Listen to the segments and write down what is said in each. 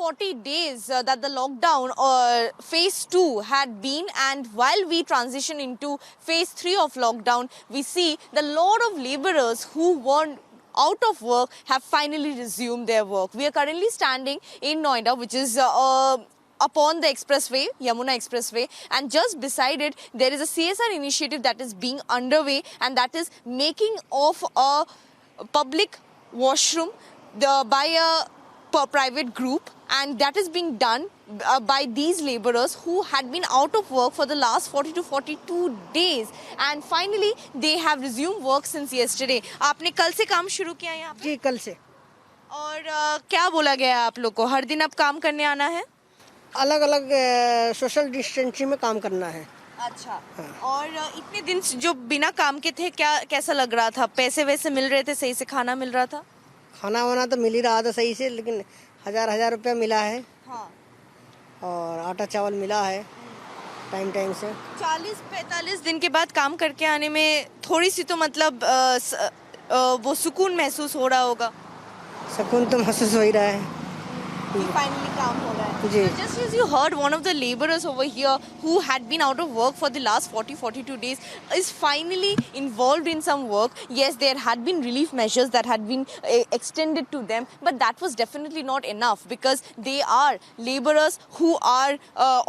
40 days that the lockdown phase 2 had been, and while we transition into phase 3 of lockdown, we see the lot of laborers who were out of work have finally resumed their work. We are currently standing in Noida, which is upon the expressway, Yamuna Expressway, and just beside it there is a CSR initiative that is being underway, and that is making of a public washroom by a private group, and that is being done by these laborers who had been out of work for the last 40 to 42 days, and finally they have resumed work since yesterday. आपने कल से काम शुरू किया यहाँ पे? जी कल से। और क्या बोला गया है आप लोग को? हर दिन अब काम करने आना है? अलग अलग सोशल डिस्टेंसिंग में काम करना है। अच्छा। और इतने दिन जो बिना काम के थे, क्या कैसा लग रहा था? पैसे वैसे मिल रहे थे? सही से खाना मिल रहा था? खाना वाना तो मिल ही रहा था सही से, लेकिन हजार रुपया मिला है। हाँ। और आटा चावल मिला है टाइम से। 40-45 दिन के बाद काम करके आने में थोड़ी सी तो मतलब वो सुकून महसूस हो रहा होगा। सुकून तो महसूस हो ही रहा है। Finally काम हो रहा है। जी। So just as you heard, one of the laborers over here who had been out of work for the last 40-42 days is finally involved in some work. Yes, there had been relief measures that had been extended to them, but that was definitely not enough, because they are laborers who are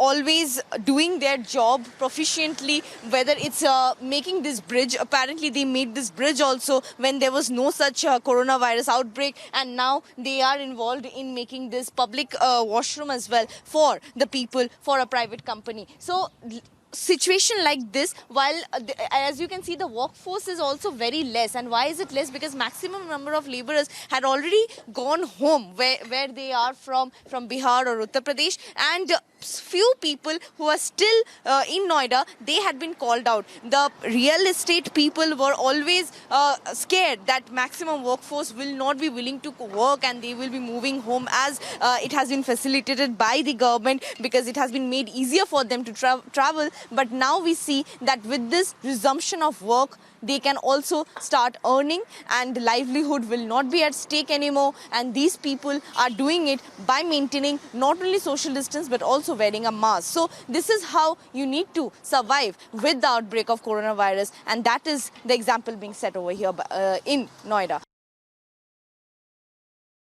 always doing their job proficiently, whether it's making this bridge. Apparently they made this bridge also when there was no such coronavirus outbreak, and now they are involved in making this public washroom as well for the people, for a private company. So situation like this, while as you can see the workforce is also very less. And why is it less? Because maximum number of laborers had already gone home where they are from Bihar or Uttar Pradesh, and few people who are still in Noida, they had been called out. The real estate people were always scared that maximum workforce will not be willing to work and they will be moving home, as it has been facilitated by the government, because it has been made easier for them to travel. But now we see that with this resumption of work, they can also start earning, and livelihood will not be at stake anymore. And these people are doing it by maintaining not only social distance but also wearing a mask. So this is how you need to survive with the outbreak of coronavirus, and that is the example being set over here in Noida.